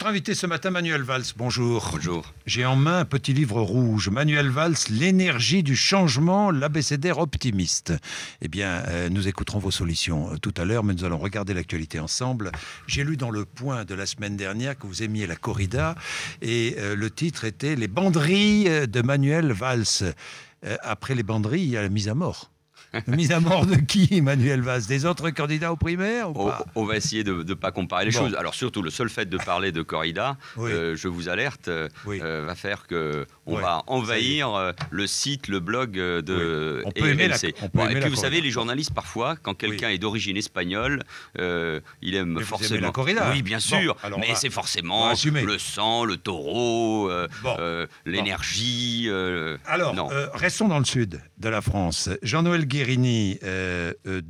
Notre invité ce matin, Manuel Valls. Bonjour. Bonjour. J'ai en main un petit livre rouge. Manuel Valls, l'énergie du changement, l'abécédaire optimiste. Eh bien, nous écouterons vos solutions tout à l'heure, mais nous allons regarder l'actualité ensemble. J'ai lu dans Le Point de la semaine dernière que vous aimiez la corrida et le titre était « Les banderilles de Manuel Valls ». Après les banderilles, il y a la mise à mort. Mise à mort de qui, Manuel Valls? Des autres candidats aux primaires ou pas? On va essayer de ne pas comparer les choses. Alors surtout, le seul fait de parler de corrida, je vous alerte, va faire qu'on va envahir le site, le blog de RMC. Et puis vous savez, les journalistes, parfois, quand quelqu'un est d'origine espagnole, il aime forcément... la corrida. Oui, bien sûr, mais c'est forcément le sang, le taureau, l'énergie... Alors, restons dans le sud de la France. Jean-Noël Guérini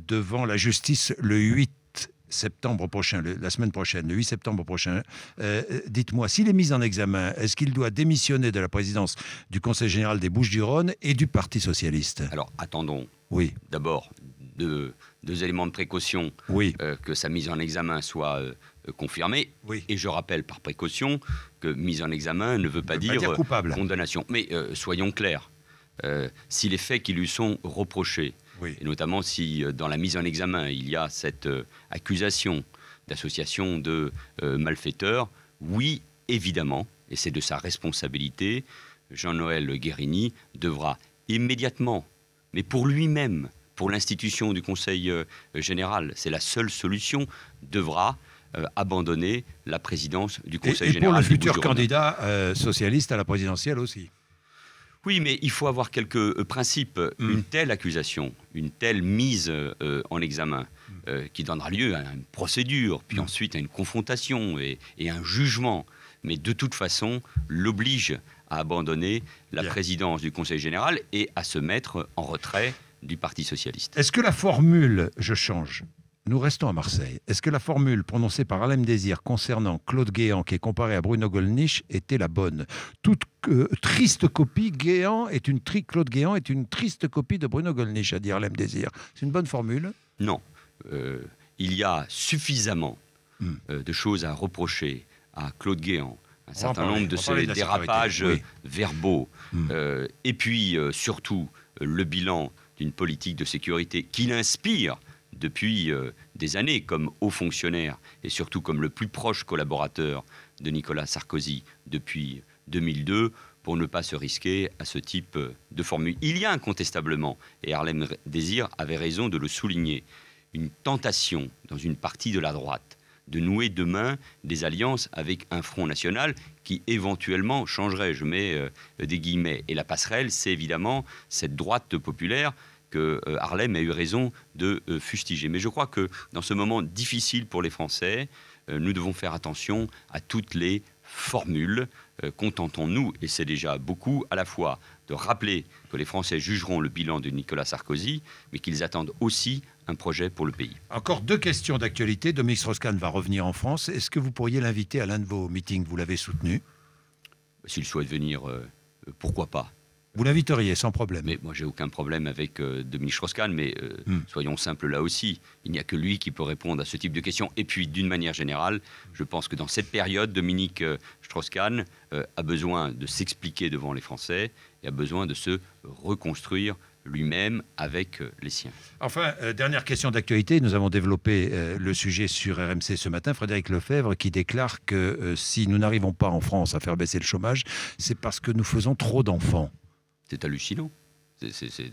devant la justice le 8 septembre prochain, la semaine prochaine, le 8 septembre prochain. Dites-moi, s'il est mis en examen, est-ce qu'il doit démissionner de la présidence du Conseil général des Bouches-du-Rhône et du Parti socialiste? Alors, attendons. Oui. D'abord, deux éléments de précaution, que sa mise en examen soit confirmée. Oui. Et je rappelle par précaution que mise en examen ne veut pas dire coupable. Condamnation. Mais soyons clairs. Si les faits qui lui sont reprochés, et notamment si dans la mise en examen il y a cette accusation d'association de malfaiteurs, oui, évidemment, et c'est de sa responsabilité, Jean-Noël Guérini devra immédiatement, mais pour lui-même, pour l'institution du Conseil général, c'est la seule solution, devra abandonner la présidence du Conseil général. Et pour le futur candidat socialiste à la présidentielle aussi. Oui, mais il faut avoir quelques principes. Une telle accusation, une telle mise en examen, qui donnera lieu à une procédure, puis ensuite à une confrontation et un jugement, mais de toute façon l'oblige à abandonner la présidence du Conseil général et à se mettre en retrait du Parti socialiste. Est-ce que la formule « je change », nous restons à Marseille, est-ce que la formule prononcée par Harlem Désir concernant Claude Guéant, qui est comparé à Bruno Gollnisch, était la bonne? Toute triste copie, Claude Guéant est une triste copie de Bruno Gollnisch, a dit Harlem Désir. C'est une bonne formule? Non. Il y a suffisamment de choses à reprocher à Claude Guéant, un certain nombre de ces dérapages verbaux, et puis surtout le bilan d'une politique de sécurité qui l'inspire depuis des années comme haut fonctionnaire et surtout comme le plus proche collaborateur de Nicolas Sarkozy depuis 2002, pour ne pas se risquer à ce type de formule. Il y a incontestablement, et Harlem Désir avait raison de le souligner, une tentation dans une partie de la droite de nouer demain des alliances avec un front national qui éventuellement changerait, je mets des guillemets. Et la passerelle, c'est évidemment cette droite populaire que Harlem a eu raison de fustiger. Mais je crois que dans ce moment difficile pour les Français, nous devons faire attention à toutes les formules. Contentons-nous, et c'est déjà beaucoup, à la fois de rappeler que les Français jugeront le bilan de Nicolas Sarkozy, mais qu'ils attendent aussi un projet pour le pays. Encore deux questions d'actualité. Dominique Strauss-Kahn va revenir en France. Est-ce que vous pourriez l'inviter à l'un de vos meetings? Vous l'avez soutenu. S'il souhaite venir, pourquoi pas? Vous l'inviteriez sans problème? Mais moi, j'ai aucun problème avec Dominique Strauss-Kahn, mais soyons simples là aussi. Il n'y a que lui qui peut répondre à ce type de questions. Et puis, d'une manière générale, je pense que dans cette période, Dominique Strauss-Kahn a besoin de s'expliquer devant les Français et a besoin de se reconstruire lui-même avec les siens. Enfin, dernière question d'actualité. Nous avons développé le sujet sur RMC ce matin. Frédéric Lefebvre qui déclare que si nous n'arrivons pas en France à faire baisser le chômage, c'est parce que nous faisons trop d'enfants. C'est hallucinant. C'est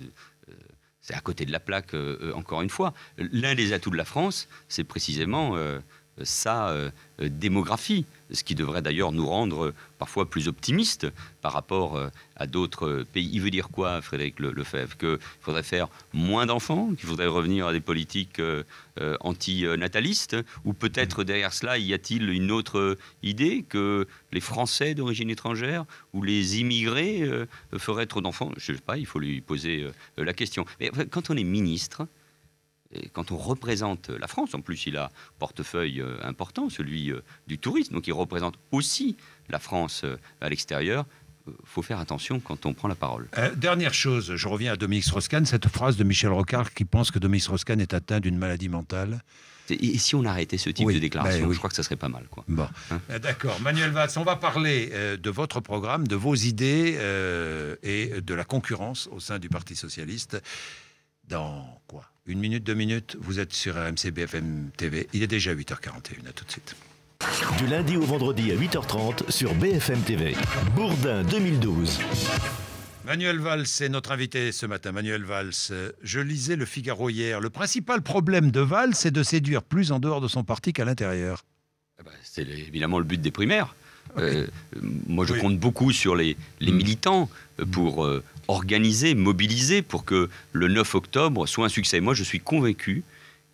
à côté de la plaque, encore une fois. L'un des atouts de la France, c'est précisément sa démographie, ce qui devrait d'ailleurs nous rendre parfois plus optimistes par rapport à d'autres pays. Il veut dire quoi, Frédéric Lefebvre? Qu'il faudrait faire moins d'enfants, qu'il faudrait revenir à des politiques antinatalistes? Ou peut-être derrière cela, y a-t-il une autre idée, que les Français d'origine étrangère ou les immigrés feraient trop d'enfants? Je ne sais pas, il faut lui poser la question. Mais quand on est ministre, et quand on représente la France, en plus il a un portefeuille important, celui du tourisme, donc il représente aussi la France à l'extérieur, faut faire attention quand on prend la parole. Dernière chose, je reviens à Dominique Strauss-Kahn, cette phrase de Michel Rocard qui pense que Dominique Strauss-Kahn est atteint d'une maladie mentale. Et si on arrêtait ce type de déclaration, je crois que ça serait pas mal. Quoi. Bon. D'accord. Manuel Valls, on va parler de votre programme, de vos idées et de la concurrence au sein du Parti socialiste. Dans quoi 1 minute, 2 minutes, vous êtes sur RMC BFM TV. Il est déjà 8h41, à tout de suite. Du lundi au vendredi à 8h30 sur BFM TV. Bourdin 2012. Manuel Valls est notre invité ce matin. Manuel Valls, je lisais Le Figaro hier. Le principal problème de Valls, c'est de séduire plus en dehors de son parti qu'à l'intérieur. C'est évidemment le but des primaires. Moi, je compte beaucoup sur les militants pour organiser, mobiliser pour que le 9 octobre soit un succès. Moi, je suis convaincu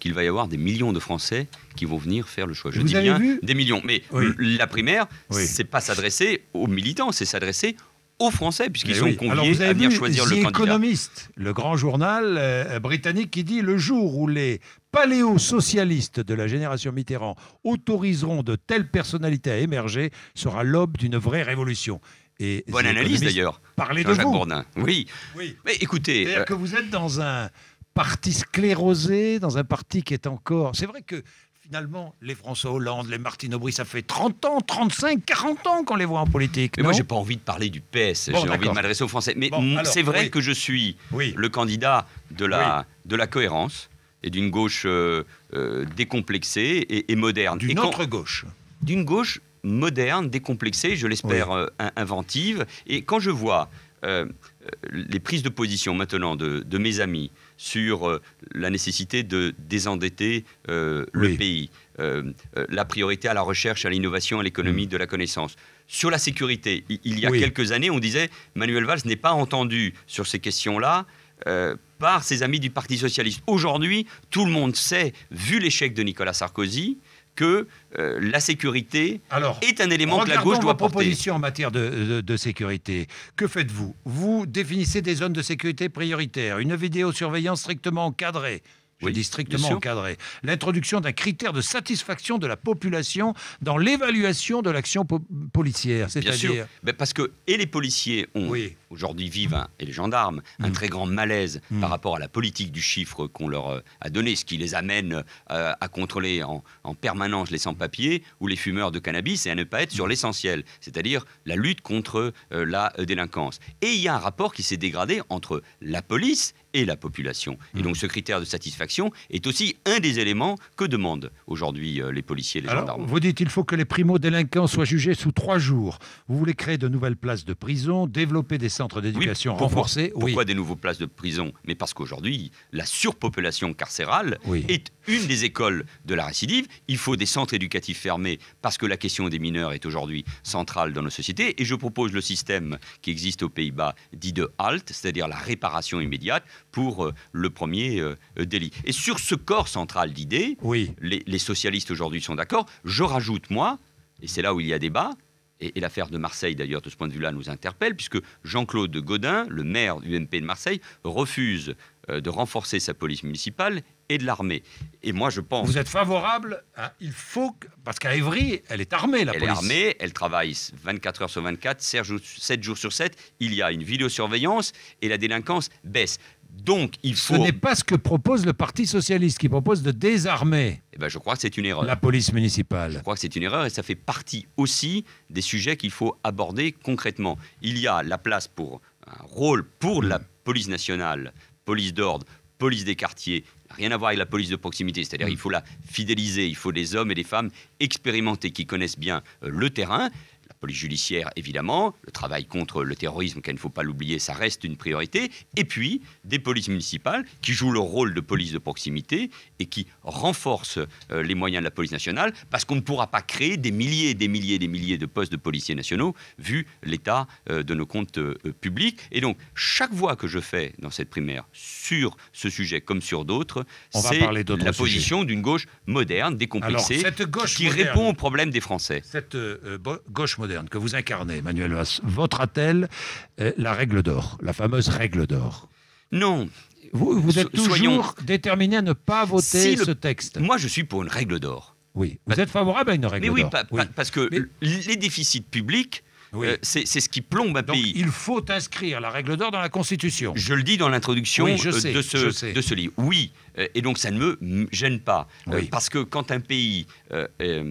qu'il va y avoir des millions de Français qui vont venir faire le choix. Je dis bien des millions. Mais la primaire, c'est pas s'adresser aux militants, c'est s'adresser aux Français, puisqu'ils sont conviés à venir choisir le candidat. Économiste, le grand journal britannique qui dit « Le jour où les paléo-socialistes de la génération Mitterrand autoriseront de telles personnalités à émerger sera l'aube d'une vraie révolution ». Bonne analyse d'ailleurs. Parlez de vous. Bourdin. Oui. Mais écoutez... C'est-à-dire que vous êtes dans un parti sclérosé, dans un parti qui est encore... C'est vrai que finalement, les François Hollande, les Martine Aubry, ça fait 30 ans, 35, 40 ans qu'on les voit en politique. Mais moi, j'ai pas envie de parler du PS, j'ai envie de m'adresser aux Français. Mais c'est vrai que je suis le candidat de la cohérence et d'une gauche décomplexée et moderne. D'une autre gauche. D'une gauche moderne, décomplexée, je l'espère inventive. Et quand je vois les prises de position maintenant de mes amis sur la nécessité de désendetter le pays, la priorité à la recherche, à l'innovation, à l'économie de la connaissance. Sur la sécurité, il y a quelques années, on disait Manuel Valls n'est pas entendu sur ces questions-là par ses amis du Parti socialiste. Aujourd'hui, tout le monde sait, vu l'échec de Nicolas Sarkozy, que la sécurité est un élément que la gauche doit porter. Proposition en matière de sécurité. Que faites-vous? Vous définissez des zones de sécurité prioritaires, une vidéosurveillance strictement encadrée. Je dis strictement encadré. L'introduction d'un critère de satisfaction de la population dans l'évaluation de l'action policière. C'est-à-dire... Parce que les policiers ont, aujourd'hui vivent, et les gendarmes, un très grand malaise par rapport à la politique du chiffre qu'on leur a donné, ce qui les amène à contrôler en permanence les sans-papiers ou les fumeurs de cannabis et à ne pas être sur l'essentiel, c'est-à-dire la lutte contre la délinquance. Et il y a un rapport qui s'est dégradé entre la police et la population. Et donc ce critère de satisfaction est aussi un des éléments que demandent aujourd'hui les policiers et les gendarmes. Vous dites qu'il faut que les primo-délinquants soient jugés sous 3 jours. Vous voulez créer de nouvelles places de prison, développer des centres d'éducation renforcés. Pourquoi des nouveaux places de prison? Mais parce qu'aujourd'hui, la surpopulation carcérale est une des écoles de la récidive. Il faut des centres éducatifs fermés parce que la question des mineurs est aujourd'hui centrale dans nos sociétés. Et je propose le système qui existe aux Pays-Bas dit de HALT, c'est-à-dire la réparation immédiate pour le premier délit. Et sur ce corps central d'idées, les socialistes aujourd'hui sont d'accord. Je rajoute, moi, et c'est là où il y a débat, et l'affaire de Marseille, d'ailleurs, de ce point de vue-là, nous interpelle, puisque Jean-Claude Gaudin, le maire du UMP de Marseille, refuse de renforcer sa police municipale et de l'armée. Et moi, je pense... Vous êtes favorable il faut... Parce qu'à Évry, elle est armée, la police. Elle est armée, elle travaille 24 heures sur 24, 7 jours sur 7. Il y a une vidéosurveillance et la délinquance baisse. Donc, il faut... Ce n'est pas ce que propose le Parti socialiste, qui propose de désarmer je crois que c'est une erreur. La police municipale. Je crois que c'est une erreur et ça fait partie aussi des sujets qu'il faut aborder concrètement. Il y a la place pour un rôle pour la police nationale, police d'ordre, police des quartiers, rien à voir avec la police de proximité, c'est-à-dire il faut la fidéliser, il faut des hommes et des femmes expérimentés qui connaissent bien le terrain. La police judiciaire, évidemment, le travail contre le terrorisme, qu'il ne faut pas l'oublier, ça reste une priorité. Et puis, des polices municipales qui jouent leur rôle de police de proximité et qui renforcent les moyens de la police nationale, parce qu'on ne pourra pas créer des milliers et des milliers et des milliers de postes de policiers nationaux, vu l'état de nos comptes publics. Et donc, chaque voix que je fais dans cette primaire sur ce sujet, comme sur d'autres, c'est la position d'une gauche moderne, décomplexée, qui répond aux problèmes des Français. Cette gauche moderne que vous incarnez, Manuel Valls, votera-t-elle la règle d'or, la fameuse règle d'or? Non. Vous êtes toujours déterminé à ne pas voter ce texte? Moi, je suis pour une règle d'or. Oui. Vous êtes favorable à une règle d'or? Mais oui, parce que les déficits publics Oui. C'est ce qui plombe un pays. Il faut inscrire la règle d'or dans la Constitution. Je le dis dans l'introduction de ce livre. Oui, et donc ça ne me gêne pas. Oui. Parce que quand un pays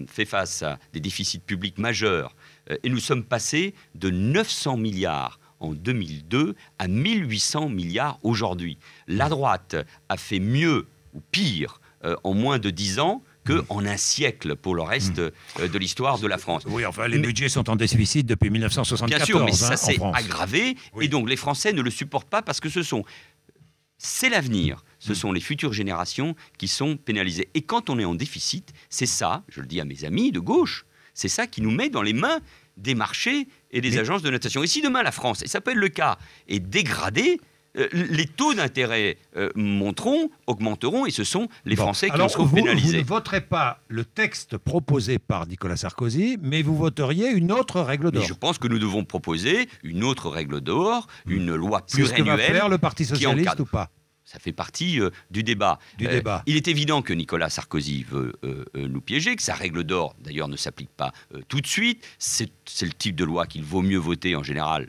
fait face à des déficits publics majeurs, et nous sommes passés de 900 milliards en 2002 à 1800 milliards aujourd'hui. La droite a fait mieux ou pire en moins de 10 ans qu'en un siècle pour le reste de l'histoire de la France. Oui, enfin, les budgets sont en déficit depuis 1974. Bien sûr, mais ça s'est en France. aggravé, et donc les Français ne le supportent pas parce que c'est l'avenir, ce sont les futures générations qui sont pénalisées. Et quand on est en déficit, c'est ça, je le dis à mes amis de gauche, c'est ça qui nous met dans les mains des marchés et des agences de notation. Et si demain la France, et ça peut être le cas, est dégradée, les taux d'intérêt augmenteront, et ce sont les Français qui en seront pénalisés. Vous ne voterez pas le texte proposé par Nicolas Sarkozy, mais vous voteriez une autre règle d'or. Je pense que nous devons proposer une autre règle d'or, une loi pluriannuelle. C'est ce que va faire le Parti socialiste ou pas? Ça fait partie du débat. Il est évident que Nicolas Sarkozy veut nous piéger, que sa règle d'or, d'ailleurs, ne s'applique pas tout de suite. C'est le type de loi qu'il vaut mieux voter en général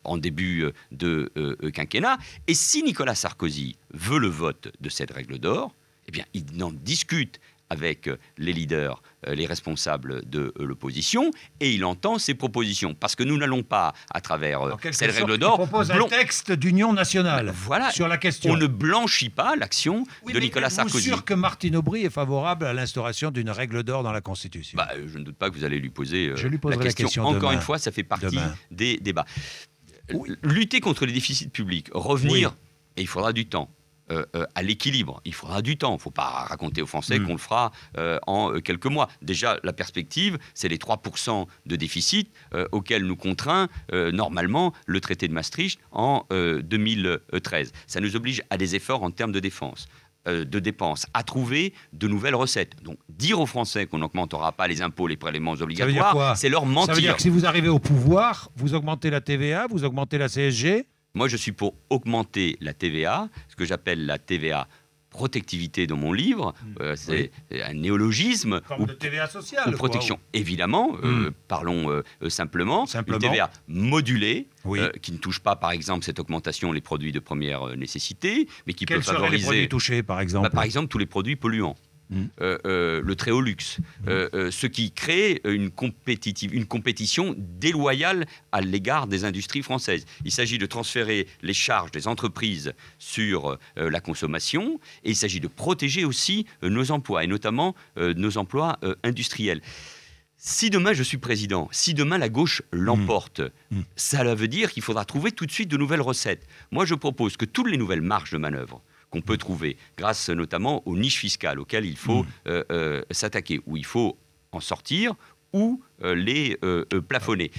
en début de quinquennat. Et si Nicolas Sarkozy veut le vote de cette règle d'or, eh bien, il en discute avec les leaders, les responsables de l'opposition, et il entend ses propositions. Parce que nous n'allons pas, à travers cette règle d'or... Il propose un texte d'union nationale sur la question. On ne blanchit pas l'action de Nicolas Sarkozy. Êtes-vous sûr que Martine Aubry est favorable à l'instauration d'une règle d'or dans la Constitution? Je ne doute pas que vous allez lui poser la question. Encore une fois, ça fait partie des débats. Lutter contre les déficits publics, revenir, et il faudra du temps. À l'équilibre. Il faudra du temps. Il ne faut pas raconter aux Français qu'on le fera en quelques mois. Déjà, la perspective, c'est les 3% de déficit auxquels nous contraint normalement le traité de Maastricht en 2013. Ça nous oblige à des efforts en termes de dépenses, à trouver de nouvelles recettes. Donc, dire aux Français qu'on n'augmentera pas les impôts, les prélèvements obligatoires, c'est leur mentir. Ça veut dire que si vous arrivez au pouvoir, vous augmentez la TVA, vous augmentez la CSG? Moi, je suis pour augmenter la TVA, ce que j'appelle la TVA protectivité dans mon livre. C'est un néologisme. Forme de TVA sociale. Ou protection. Évidemment, parlons simplement. Une TVA modulée, qui ne touche pas, par exemple, cette augmentation, les produits de première nécessité, mais qui peut favoriser... Quels seraient les produits touchés, par exemple? Par exemple, tous les produits polluants. Le très haut luxe, ce qui crée une compétition déloyale à l'égard des industries françaises. Il s'agit de transférer les charges des entreprises sur la consommation, et il s'agit de protéger aussi nos emplois, et notamment nos emplois industriels. Si demain je suis président, si demain la gauche l'emporte, ça veut dire qu'il faudra trouver tout de suite de nouvelles recettes. Moi, je propose que toutes les nouvelles marges de manœuvre qu'on peut trouver, grâce notamment aux niches fiscales auxquelles il faut s'attaquer, où il faut en sortir ou les plafonner.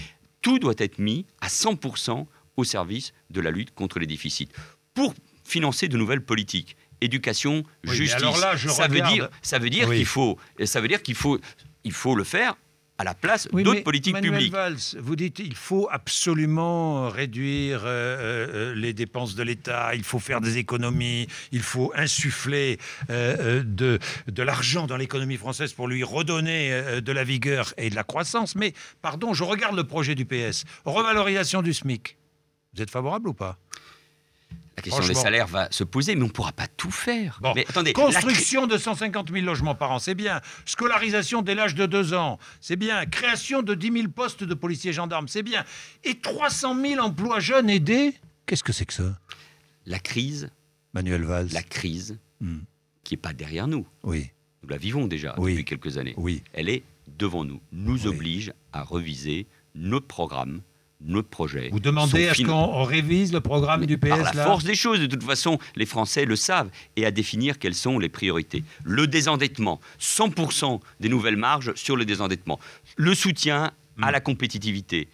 Tout doit être mis à 100% au service de la lutte contre les déficits. Pour financer de nouvelles politiques, éducation, justice, alors là, ça veut dire qu'il faut le faire à la place d'autres politiques publiques. Manuel Valls, vous dites qu'il faut absolument réduire les dépenses de l'État, il faut faire des économies, il faut insuffler de l'argent dans l'économie française pour lui redonner de la vigueur et de la croissance. Mais, pardon, je regarde le projet du PS. Revalorisation du SMIC. Vous êtes favorable ou pas? La question des salaires va se poser, mais on ne pourra pas tout faire. Bon. Mais attendez, construction de 150 000 logements par an, c'est bien. Scolarisation dès l'âge de 2 ans, c'est bien. Création de 10 000 postes de policiers gendarmes, c'est bien. Et 300 000 emplois jeunes aidés, qu'est-ce que c'est que ça? La crise, Manuel Valls. La crise, qui n'est pas derrière nous. Oui. Nous la vivons déjà depuis quelques années. Oui. Elle est devant nous. Nous oblige à reviser notre programme, notre projet. Vous demandez à ce qu'on révise le programme du PS par la force des choses, de toute façon, les Français le savent, et à définir quelles sont les priorités. Le désendettement, 100% des nouvelles marges sur le désendettement. Le soutien à la compétitivité,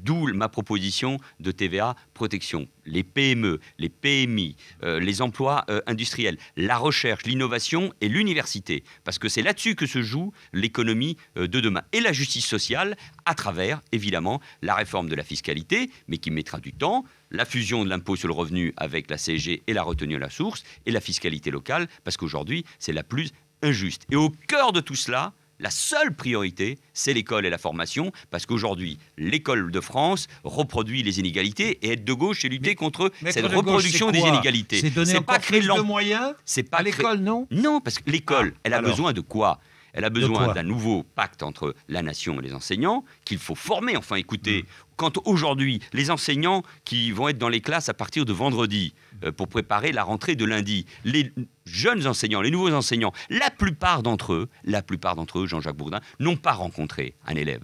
d'où ma proposition de TVA protection. Les PME, les PMI, les emplois industriels, la recherche, l'innovation et l'université. Parce que c'est là-dessus que se joue l'économie de demain. Et la justice sociale, à travers, évidemment, la réforme de la fiscalité, mais qui mettra du temps, la fusion de l'impôt sur le revenu avec la CSG et la retenue à la source, et la fiscalité locale, parce qu'aujourd'hui, c'est la plus injuste. Et au cœur de tout cela, la seule priorité, c'est l'école et la formation, parce qu'aujourd'hui, l'école de France reproduit les inégalités, et être de gauche, c'est lutter contre cette reproduction des inégalités. C'est donner encore plus de moyens à l'école, non? Non, parce que l'école, elle a besoin de quoi? Elle a besoin d'un nouveau pacte entre la nation et les enseignants, qu'il faut former. Enfin, écoutez, quand aujourd'hui, les enseignants qui vont être dans les classes à partir de vendredi, pour préparer la rentrée de lundi, les jeunes enseignants, les nouveaux enseignants, la plupart d'entre eux, Jean-Jacques Bourdin, n'ont pas rencontré un élève.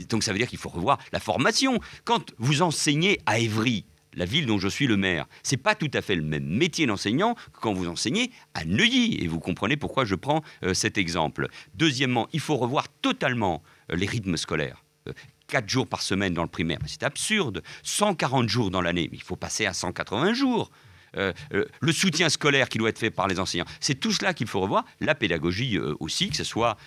Donc ça veut dire qu'il faut revoir la formation. Quand vous enseignez à Évry, la ville dont je suis le maire, c'est pas tout à fait le même métier d'enseignant que quand vous enseignez à Neuilly. Et vous comprenez pourquoi je prends cet exemple. Deuxièmement, il faut revoir totalement les rythmes scolaires. 4 jours par semaine dans le primaire, c'est absurde. 140 jours dans l'année, mais il faut passer à 180 jours. Le soutien scolaire qui doit être fait par les enseignants, c'est tout cela qu'il faut revoir. La pédagogie aussi, que ce soit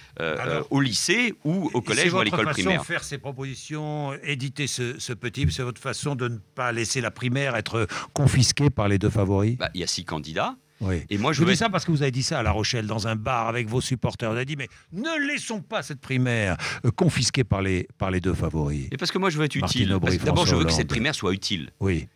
au lycée ou au collège ou à l'école primaire. C'est votre façon de faire ces propositions, éditer ce petit, c'est votre façon de ne pas laisser la primaire être confisquée par les deux favoris? Il y a 6 candidats. Oui. Et moi, je vous dis ça parce que vous avez dit ça à La Rochelle, dans un bar avec vos supporters. Vous avez dit, mais ne laissons pas cette primaire confisquée par les deux favoris. Et parce que moi, je veux être utile. D'abord, je veux que cette primaire soit utile. Oui.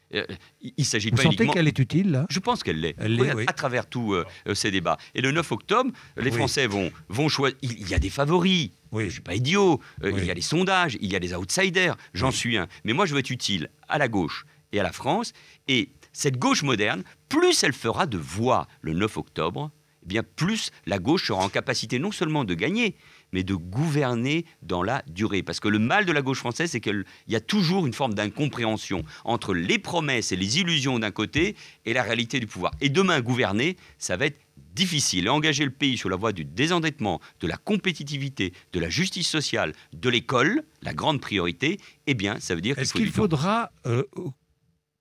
Il s'agit pas uniquement... Vous sentez qu'elle est utile, là? Je pense qu'elle l'est. Oui. À travers tous ces débats. Et le 9 octobre, les Français vont choisir. Il y a des favoris. Oui. Je ne suis pas idiot. Il y a des sondages, il y a des outsiders. J'en suis un. Mais moi, je veux être utile à la gauche et à la France. Et cette gauche moderne, plus elle fera de voix le 9 octobre, eh bien plus la gauche sera en capacité non seulement de gagner, mais de gouverner dans la durée. Parce que le mal de la gauche française, c'est qu'il y a toujours une forme d'incompréhension entre les promesses et les illusions d'un côté et la réalité du pouvoir. Et demain, gouverner, ça va être difficile. Et engager le pays sur la voie du désendettement, de la compétitivité, de la justice sociale, de l'école, la grande priorité, eh bien, ça veut dire qu'il faudra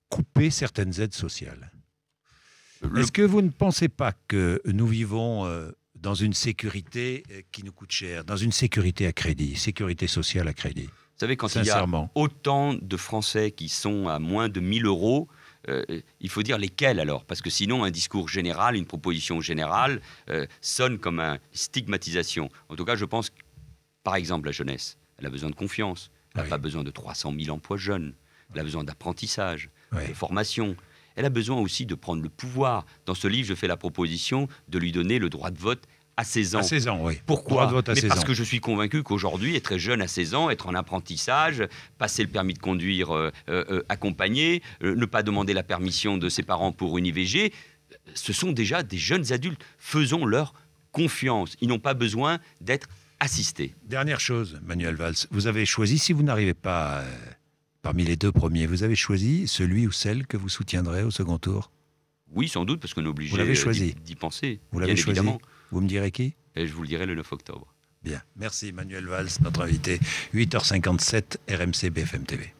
couper certaines aides sociales. Est-ce que vous ne pensez pas que nous vivons dans une sécurité qui nous coûte cher, dans une sécurité à crédit, sécurité sociale à crédit? Vous savez, quand il y a autant de Français qui sont à moins de 1 000 euros, il faut dire lesquels alors, parce que sinon un discours général, une proposition générale sonne comme une stigmatisation. En tout cas, je pense que, par exemple, la jeunesse, elle a besoin de confiance, elle n'a pas besoin de 300 000 emplois jeunes, elle a besoin d'apprentissage, de formation. Elle a besoin aussi de prendre le pouvoir. Dans ce livre, je fais la proposition de lui donner le droit de vote à 16 ans. À 16 ans, oui. Pourquoi? Parce que je suis convaincu qu'aujourd'hui, être très jeune à 16 ans, être en apprentissage, passer le permis de conduire accompagné, ne pas demander la permission de ses parents pour une IVG, ce sont déjà des jeunes adultes. Faisons-leur confiance. Ils n'ont pas besoin d'être assistés. Dernière chose, Manuel Valls, vous avez choisi, si vous n'arrivez pas... Parmi les deux premiers, vous avez choisi celui ou celle que vous soutiendrez au second tour? Oui, sans doute, parce qu'on est obligé d'y penser. Vous l'avez choisi. Évidemment. Vous me direz qui? Et je vous le dirai le 9 octobre. Bien. Merci Manuel Valls, notre invité. 8h57, RMC BFM TV.